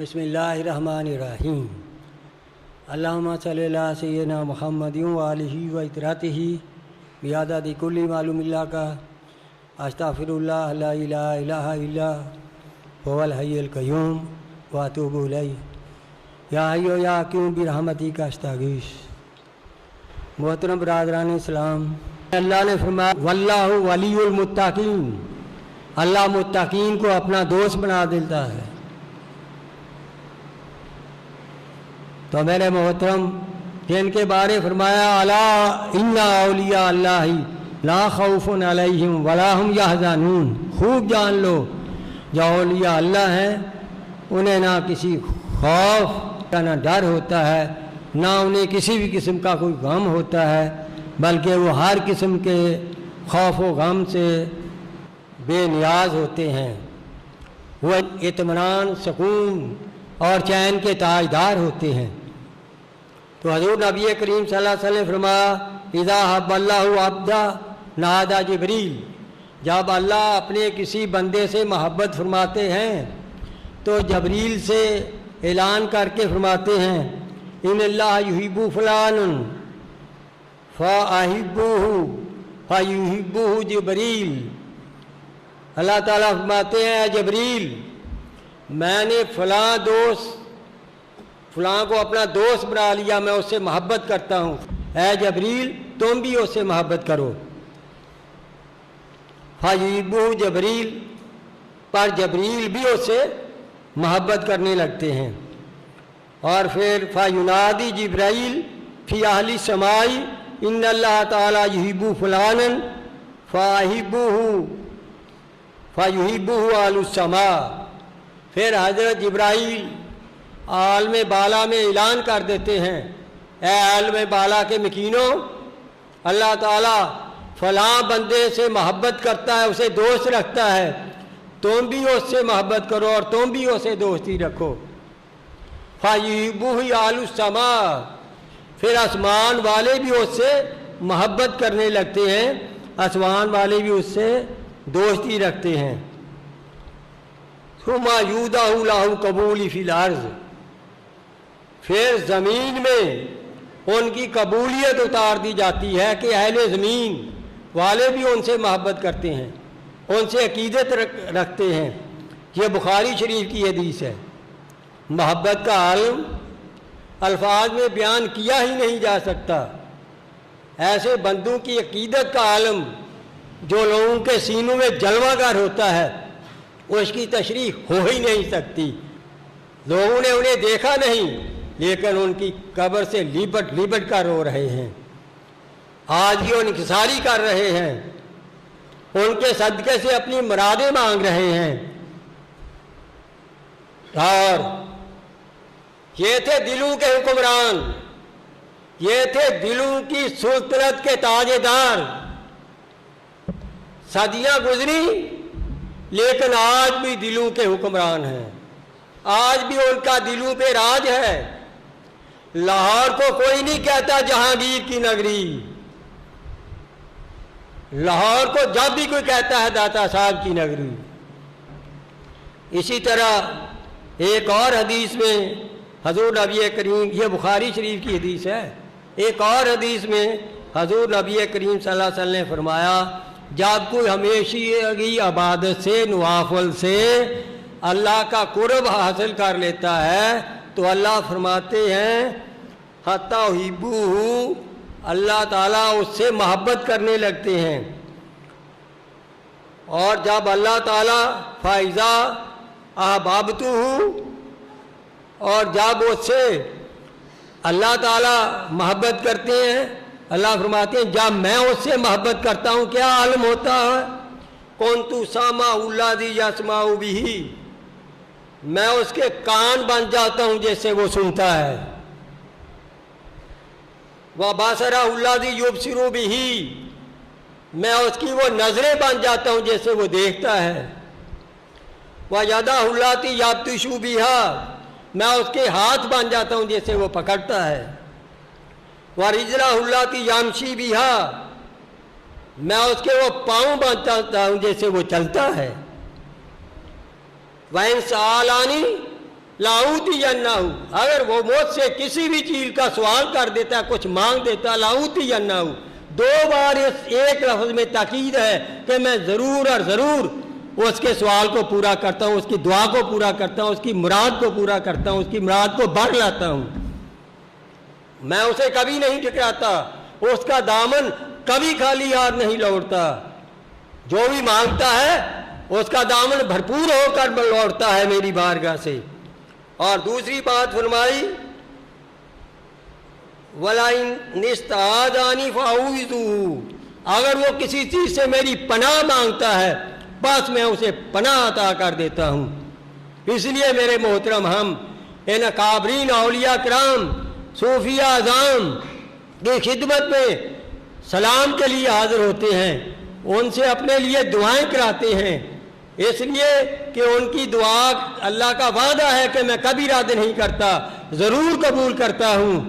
بسم اللہ الرحمن الرحیم اللہم صلی اللہ سیدنا محمد و آلہ و اطراطہ بیعدد کل معلوم اللہ کا استغفر اللہ لا الہ الا الا هو الحی القیوم و اتوب الیہ یا حی یا قیوم برحمتک استغیث۔ محترم برادران اسلام، اللہ نے فرمایا واللہ ولی المتقین، اللہ متقین کو اپنا دوست بنا دیتا ہے۔ تو میرے محترم، جن کے بارے فرمایا الا ان اولیاء اللہ لا خوف علیہم ولا هم یحزنون، خوب جان لو جو اولیاء اللہ ہیں انہیں نہ کسی خوف کا نہ ڈر ہوتا ہے، نہ انہیں کسی بھی قسم کا کوئی غم ہوتا ہے، بلکہ وہ ہر قسم کے خوف و غم سے بے نیاز ہوتے ہیں۔ وہ اطمینان، سکون اور چین کے تاجدار ہوتے ہیں۔ تو حضور نبی کریم صلی اللہ علیہ وسلم فرمایا اذا حب اللہ عبدا نادى جبریل، جب اللہ اپنے کسی بندے سے محبت فرماتے ہیں تو جبریل سے اعلان کر کے فرماتے ہیں ان اللہ یحب فلان فاحبوہ فیحبوہ جبریل، اللہ تعالیٰ فرماتے ہیں اے جبریل، میں نے فلاں کو اپنا دوست بنا لیا، میں اس سے محبت کرتا ہوں، اے جبریل تم بھی اس سے محبت کرو۔ فیحبوہ جبریل، پر جبریل بھی اس سے محبت کرنے لگتے ہیں۔ اور پھر فینادی جبرائیل فی اہل السماء ان اللہ تعالی یحب فلانا فاحبوہ فیحبوہ اہل السماء، پھر حضرت جبرائیل عالم بالا میں اعلان کر دیتے ہیں اے عالم بالا کے مکینوں، اللہ تعالیٰ فلاں بندے سے محبت کرتا ہے، اسے دوست رکھتا ہے، تم بھی اس سے محبت کرو اور تم بھی اسے دوستی رکھو۔ فیحبوہ اہل السماء، پھر آسمان والے بھی اس سے محبت کرنے لگتے ہیں، آسمان والے بھی اس سے دوستی رکھتے ہیں۔ ثم یودع لہ قبول فی الارض، پھر زمین میں ان کی قبولیت اتار دی جاتی ہے کہ اہل زمین والے بھی ان سے محبت کرتے ہیں، ان سے عقیدت رکھتے ہیں۔ یہ بخاری شریف کی حدیث ہے۔ محبت کا عالم الفاظ میں بیان کیا ہی نہیں جا سکتا۔ ایسے بندوں کی عقیدت کا عالم جو لوگوں کے سینوں میں جلوہ گر ہوتا ہے، اس کی تشریح ہو ہی نہیں سکتی۔ لوگوں نے انہیں دیکھا نہیں، لیکن ان کی قبر سے لیبٹ لیبٹ کر رو رہے ہیں، آج بھی انکساری کر رہے ہیں، ان کے صدقے سے اپنی مرادیں مانگ رہے ہیں۔ اور یہ تھے دلوں کے حکمران، یہ تھے دلوں کی سلطنت کے تاجدار۔ صدیاں گزری لیکن آج بھی دلوں کے حکمران ہیں، آج بھی ان کا دلوں پہ راج ہے۔ لاہور کو کوئی نہیں کہتا جہانگیر کی نگری، لاہور کو جب بھی کوئی کہتا ہے داتا صاحب کی نگری۔ اسی طرح ایک اور حدیث میں حضور نبی کریم، یہ بخاری شریف کی حدیث ہے، ایک اور حدیث میں حضور نبی کریم صلی اللہ علیہ وسلم نے فرمایا جب کوئی ہمیشگی عبادت سے، نوافل سے اللہ کا قرب حاصل کر لیتا ہے تو اللہ فرماتے ہیں حتی احبوہ، اللہ تعالیٰ اس سے محبت کرنے لگتے ہیں۔ اور جب اللہ تعالیٰ فاذا احببتہ، اور جب اس سے اللہ تعالیٰ محبت کرتے ہیں، اللہ فرماتے ہیں جب میں اس سے محبت کرتا ہوں کیا عالم ہوتا ہے، کنت سامع الذی یسمع بہ، میں اس کے کان بن جاتا ہوں جیسے وہ سنتا ہے، وبصرہ الذی یبصر بہ، میں اس کی وہ نظریں بن جاتا ہوں جیسے وہ دیکھتا ہے، ویدہ اللاتی یبطش بہا، میں اس کے ہاتھ بن جاتا ہوں جیسے وہ پکڑتا ہے، ورجلہ اللاتی یمشی بہا، میں اس کے وہ پاؤں بن جاتا ہوں جیسے وہ چلتا ہے، وَإِن سَأَلَنِي لاؤتینہو، اگر وہ مجھ سے کسی بھی چیز کا سوال کر دیتا، کچھ مانگ دیتا، لاؤتینہو، 2 بار اس ایک لفظ میں تاکید ہے کہ میں ضرور اور ضرور اس کے سوال کو پورا کرتا ہوں، اس کی دعا کو پورا کرتا ہوں، اس کی مراد کو پورا کرتا ہوں، اس کی مراد کو بڑھ لاتا ہوں۔ میں اسے کبھی نہیں ٹھکراتا، اس کا دامن کبھی خالی ہاتھ نہیں لوٹتا، جو بھی مانگتا ہے اس کا دامن بھرپور ہو کر لوٹتا ہے میری بارگاہ سے۔ اور دوسری بات فرمائی وَلَئِنِ اسْتَعَاذَنِي فَأَعُوذُ، اگر وہ کسی چیز سے میری پناہ مانگتا ہے بس میں اسے پناہ عطا کر دیتا ہوں۔ اس لیے میرے محترم ہم ان اکابرین اولیاء کرام صوفیہ اعظام کی خدمت میں سلام کے لیے حاضر ہوتے ہیں، ان سے اپنے لیے دعائیں کراتے ہیں، اس لیے کہ ان کی دعا اللہ کا وعدہ ہے کہ میں کبھی رد نہیں کرتا، ضرور قبول کرتا ہوں۔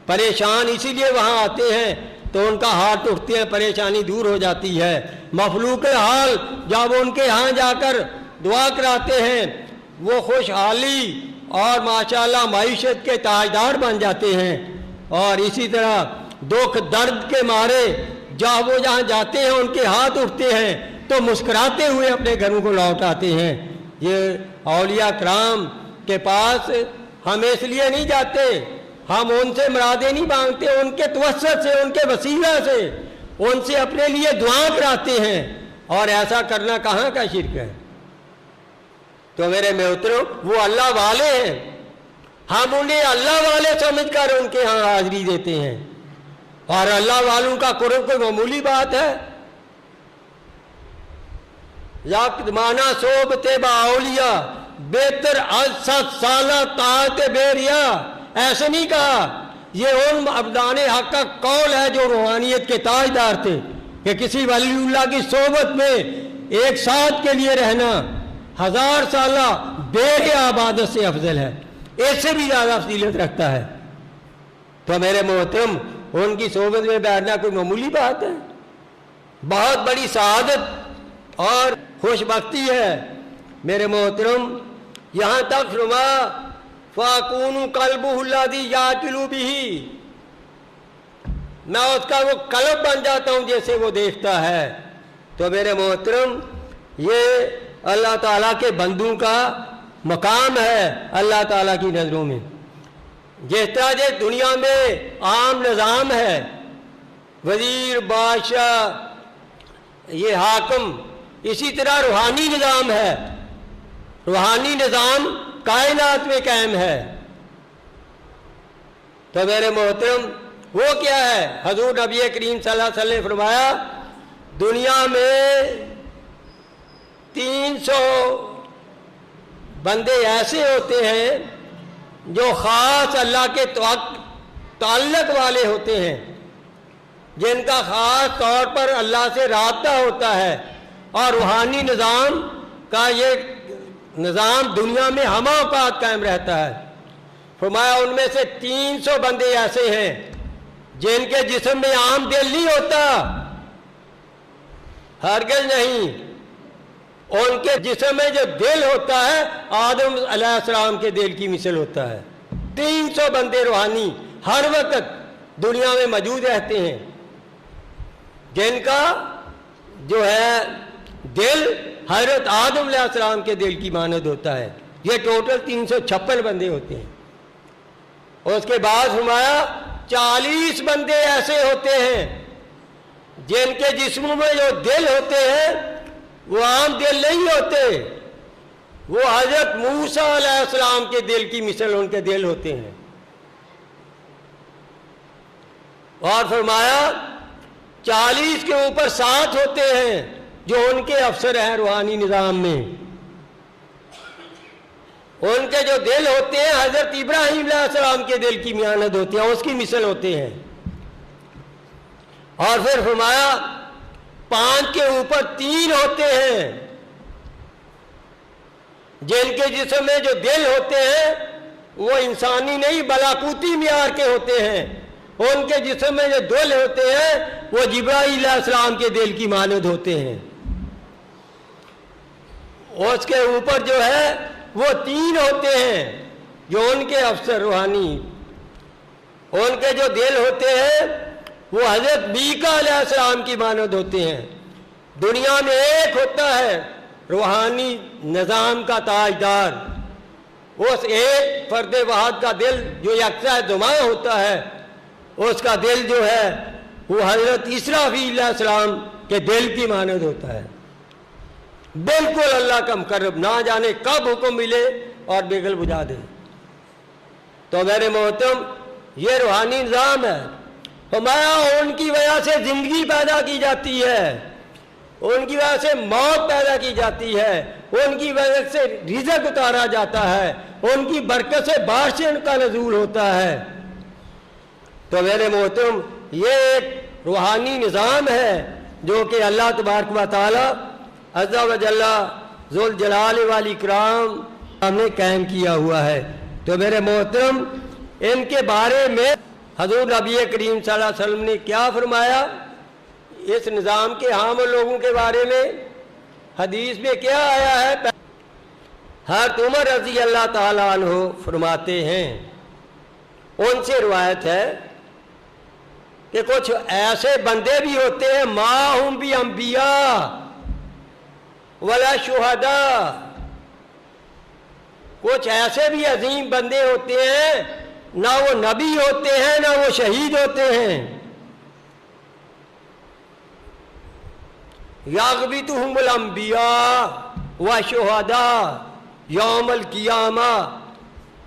پریشان اسی لیے وہاں آتے ہیں تو ان کا ہاتھ اٹھتے ہیں، پریشانی دور ہو جاتی ہے۔ مخلوق حال جب ان کے ہاں جا کر دعا کراتے ہیں وہ خوشحالی اور ماشاءاللہ معیشت کے تاجدار بن جاتے ہیں۔ اور اسی طرح دکھ درد کے مارے جب وہ جہاں جاتے ہیں ان کے ہاتھ اٹھتے ہیں تو مسکراتے ہوئے اپنے گھروں کو لوٹ آتے ہیں۔ یہ اولیاء کرام کے پاس ہم اس لیے نہیں جاتے، ہم ان سے مرادیں نہیں مانگتے، ان کے توسط سے، ان کے وسیلہ سے ان سے اپنے لیے دعا کراتے ہیں، اور ایسا کرنا کہاں کا شرک ہے؟ تو میرے محترم وہ اللہ والے ہیں، ہم انہیں اللہ والے سمجھ کر ان کے ہاں حاضری دیتے ہیں، اور اللہ والوں کا قرب کوئی معمولی بات ہے؟ یقدمانہ صحبت با اولیاء بہتر از 7 سالہ طاعت بیریا، ایسے نہیں کہا، یہ ان عبدان حق کا قول ہے جو روحانیت کے تاجدار تھے کہ کسی ولی اللہ کی صحبت میں ایک ساتھ کے لیے رہنا 1000 سالہ بیر عبادت سے افضل ہے، اس سے بھی زیادہ فضیلت رکھتا ہے۔ تو میرے محترم ان کی صحبت میں بیٹھنا کوئی معمولی بات ہے؟ بہت بڑی سعادت اور خوش بختی ہے میرے محترم۔ یہاں تک فرما فَأَكُونُ قَلْبُهُ الَّذِي يَعْقِلُ بِهِ، میں اس کا وہ قلب بن جاتا ہوں جیسے وہ دیکھتا ہے۔ تو میرے محترم یہ اللہ تعالیٰ کے بندوں کا مقام ہے اللہ تعالیٰ کی نظروں میں۔ جس طرح یہ دنیا میں عام نظام ہے، وزیر، بادشاہ، یہ حاکم، اسی طرح روحانی نظام ہے، روحانی نظام کائنات میں قائم ہے۔ تو میرے محترم وہ کیا ہے؟ حضور نبی کریم صلی اللہ علیہ وسلم نے فرمایا دنیا میں 300 بندے ایسے ہوتے ہیں جو خاص اللہ کے تعلق والے ہوتے ہیں، جن کا خاص طور پر اللہ سے رابطہ ہوتا ہے، اور روحانی نظام کا یہ نظام دنیا میں ہمہ اوقات قائم رہتا ہے۔ فرمایا ان میں سے 300 بندے ایسے ہیں جن کے جسم میں عام دل نہیں ہوتا، ہرگز نہیں، ان کے جسم میں جو دل ہوتا ہے آدم علیہ السلام کے دل کی مثل ہوتا ہے۔ 300 بندے روحانی ہر وقت دنیا میں موجود رہتے ہیں جن کا جو ہے دل حضرت آدم علیہ السلام کے دل کی مانند ہوتا ہے۔ یہ ٹوٹل 356 بندے ہوتے ہیں۔ اور اس کے بعد فرمایا 40 بندے ایسے ہوتے ہیں جن کے جسموں میں جو دل ہوتے ہیں وہ عام دل نہیں ہوتے، وہ حضرت موسیٰ علیہ السلام کے دل کی مثل ان کے دل ہوتے ہیں۔ اور فرمایا 40 کے اوپر 7 ہوتے ہیں جو ان کے افسر ہیں روحانی نظام میں، ان کے جو دل ہوتے ہیں حضرت ابراہیم علیہ السلام کے دل کی میانت ہوتی ہے، اس کی مثل ہوتے ہیں۔ اور پھر فرمایا 5 کے اوپر 3 ہوتے ہیں جن کے جسم میں جو دل ہوتے ہیں وہ انسانی نہیں ملائکوتی معیار کے ہوتے ہیں، ان کے جسم میں جو دل ہوتے ہیں وہ جبرائیل علیہ السلام کے دل کی مانند ہوتے ہیں۔ اس کے اوپر جو ہے وہ 3 ہوتے ہیں جو ان کے افسر روحانی، ان کے جو دل ہوتے ہیں وہ حضرت میکا علیہ السلام کی مانند ہوتے ہیں۔ دنیا میں ایک ہوتا ہے روحانی نظام کا تاجدار، اس ایک فرد واحد کا دل جو یکساں دماغ ہوتا ہے، اس کا دل جو ہے وہ حضرت اسرافیل علیہ السلام کے دل کی مانند ہوتا ہے، بالکل اللہ کا مقرب، نہ جانے کب حکم ملے اور بگل بجا دے۔ تو میرے محترم یہ روحانی نظام ہے۔ فرمایا ان کی وجہ سے زندگی پیدا کی جاتی ہے، ان کی وجہ سے موت پیدا کی جاتی ہے، ان کی وجہ سے رزق اتارا جاتا ہے، ان کی برکت سے بارشیں کا نزول ہوتا ہے۔ تو میرے محترم یہ ایک روحانی نظام ہے جو کہ اللہ تبارک و تعالی عز و جل ذوالجلال والاکرام ہم نے قائم کیا ہوا ہے۔ تو میرے محترم ان کے بارے میں حضور نبی کریم صلی اللہ علیہ وسلم نے کیا فرمایا؟ اس نظام کے حامل لوگوں کے بارے میں حدیث میں کیا آیا ہے؟ حضرت عمر رضی اللہ تعالیٰ عنہ فرماتے ہیں، ان سے روایت ہے کہ کچھ ایسے بندے بھی ہوتے ہیں ما ہم بھی انبیاء ولا شہداء، کچھ ایسے بھی عظیم بندے ہوتے ہیں نہ وہ نبی ہوتے ہیں نہ وہ شہید ہوتے ہیں، یغبطہم الانبیاء والشہداء یوم القیامہ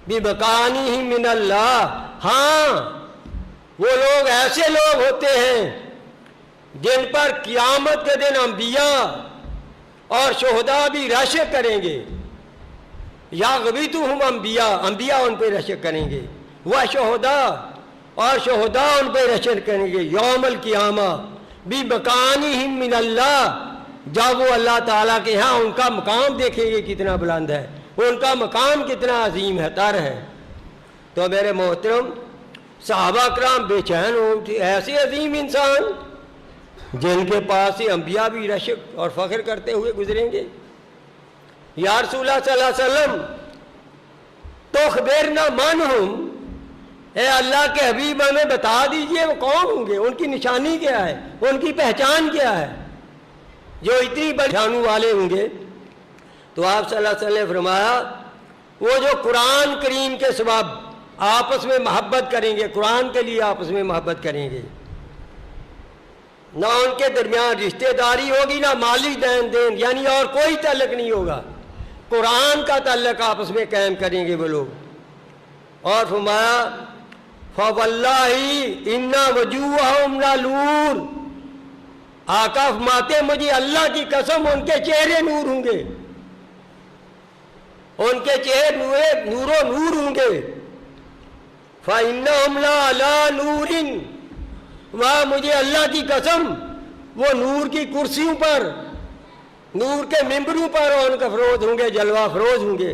بمکانہم من اللہ۔ ہاں وہ لوگ ایسے لوگ ہوتے ہیں جن پر قیامت کے دن انبیاء اور شہداء بھی رشک کریں گے، یغبطہم انبیاء، انبیاء ان پہ رشک کریں گے، وشہداء اور شہداء ان پہ رشک کریں گے یوم القیامہ بمکانہم من اللہ، جب وہ اللہ تعالیٰ کے ہاں ان کا مقام دیکھیں گے کتنا بلند ہے، ان کا مقام کتنا عظیم ہے تر ہے۔ تو میرے محترم صحابہ کرام بے چین ہوتے، ایسے عظیم انسان جن کے پاس سے انبیاء بھی رشک اور فخر کرتے ہوئے گزریں گے۔ یا رسول اللہ صلی اللہ علیہ وسلم تخبرنا من ہم، اے اللہ کے حبیب ہمیں بتا دیجئے وہ کون ہوں گے، ان کی نشانی کیا ہے، ان کی پہچان کیا ہے جو اتنی بڑی شانوں والے ہوں گے۔ تو آپ صلی اللہ علیہ وسلم نے فرمایا وہ جو قرآن کریم کے سبب آپس میں محبت کریں گے، قرآن کے لیے آپس میں محبت کریں گے، نہ ان کے درمیان رشتہ داری ہوگی نہ مالی دین یعنی اور کوئی تعلق نہیں ہوگا، قرآن کا تعلق آپس میں قائم کریں گے وہ لوگ۔ اور فرمایا فواللہ ان وجوہہم لنور، آقا فرماتے مجھے اللہ کی قسم ان کے چہرے نور ہوں گے، ان کے چہرے نور و نور ہوں گے۔ فإنہم لعلی نور، وہاں مجھے اللہ کی قسم وہ نور کی کرسیوں پر، نور کے ممبروں پر ان کا فروز ہوں گے، جلوہ فروز ہوں گے۔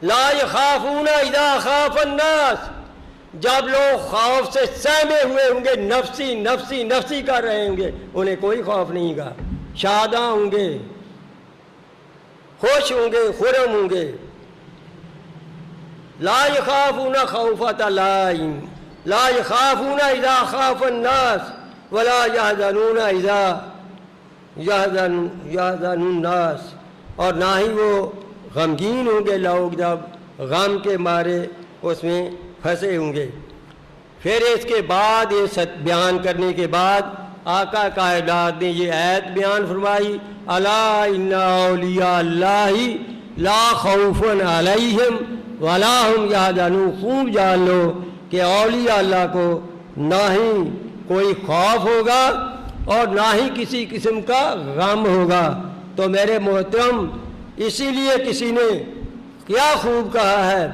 لا یخافون اذا خاف الناس، جب لوگ خوف سے سہمے ہوئے ہوں گے، نفسی نفسی نفسی کر رہے ہوں گے، انہیں کوئی خوف نہیں گا، شاداں ہوں گے، خوش ہوں گے، خرم ہوں گے۔ لا یخافون خوفۃ لائم، لا یخافون اذا خاف الناس ولا یحزنون اذا یحزن الناس، اور نہ ہی وہ غمگین ہوں گے لوگ جب غم کے مارے اس میں پھنسے ہوں گے۔ پھر اس کے بعد یہ بیان کرنے کے بعد آقا کائنات نے یہ آیت بیان فرمائی، الا ان اولیاء اللہ لا خوف علیہم ولا ہم یحزنون، خوب جان لو کہ اولیاء اللہ کو نہ ہی کوئی خوف ہوگا اور نہ ہی کسی قسم کا غم ہوگا۔ تو میرے محترم اسی لیے کسی نے کیا خوب کہا ہے،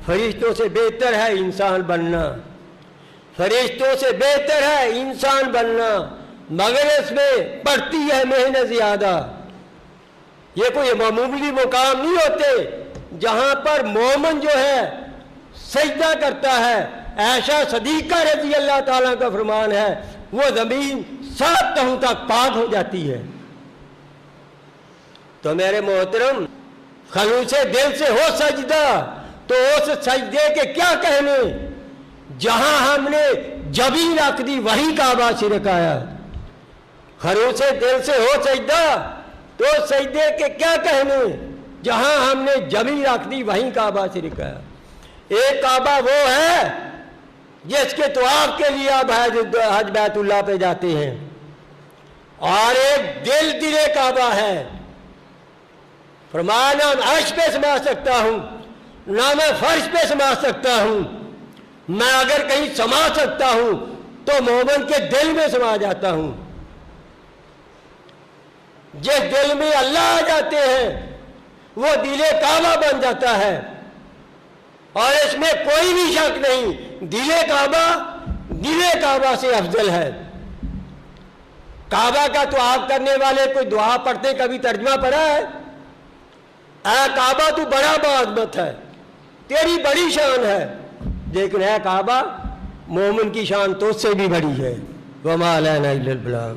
فرشتوں سے بہتر ہے انسان بننا، فرشتوں سے بہتر ہے انسان بننا، مگر اس میں پڑتی ہے محنت زیادہ۔ یہ کوئی معمولی مقام نہیں ہوتے جہاں پر مومن جو ہے سجدہ کرتا ہے۔ عائشہ صدیقہ رضی اللہ تعالیٰ کا فرمان ہے وہ زمین 7 تہوں تک پاک ہو جاتی ہے۔ تو میرے محترم خلوص دل سے ہو سجدہ تو اس سجدے کے کیا کہنے جہاں ہم نے جبی رکھ دی وہی کعبہ شرک آیا. خروش دل سے ہو سجدہ تو سجدے کے کیا کہنے جہاں ہم نے جبی رکھ دی وہی کعبہ شرک آیا. ایک کعبہ وہ ہے جس کے طواف کے لیے آپ حج بیت اللہ پہ جاتے ہیں، اور ایک دل کعبہ ہے. فرمایا نہ عرش پہ سما سکتا ہوں نہ میں فرش پہ سما سکتا ہوں، میں اگر کہیں سما سکتا ہوں تو مومن کے دل میں سما جاتا ہوں. جس دل میں اللہ آ جاتے ہیں وہ دل کعبہ بن جاتا ہے، اور اس میں کوئی بھی شک نہیں دل کعبہ سے افضل ہے. کعبہ کا طواف کرنے والے کوئی دعا پڑھتے کبھی ترجمہ پڑھا ہے؟ اے کعبہ تو بڑا باعظمت ہے، تیری بڑی شان ہے، لیکن اے کعبہ مومن کی شان تو اس سے بھی بڑی ہے. وما علینا الا البلاغ.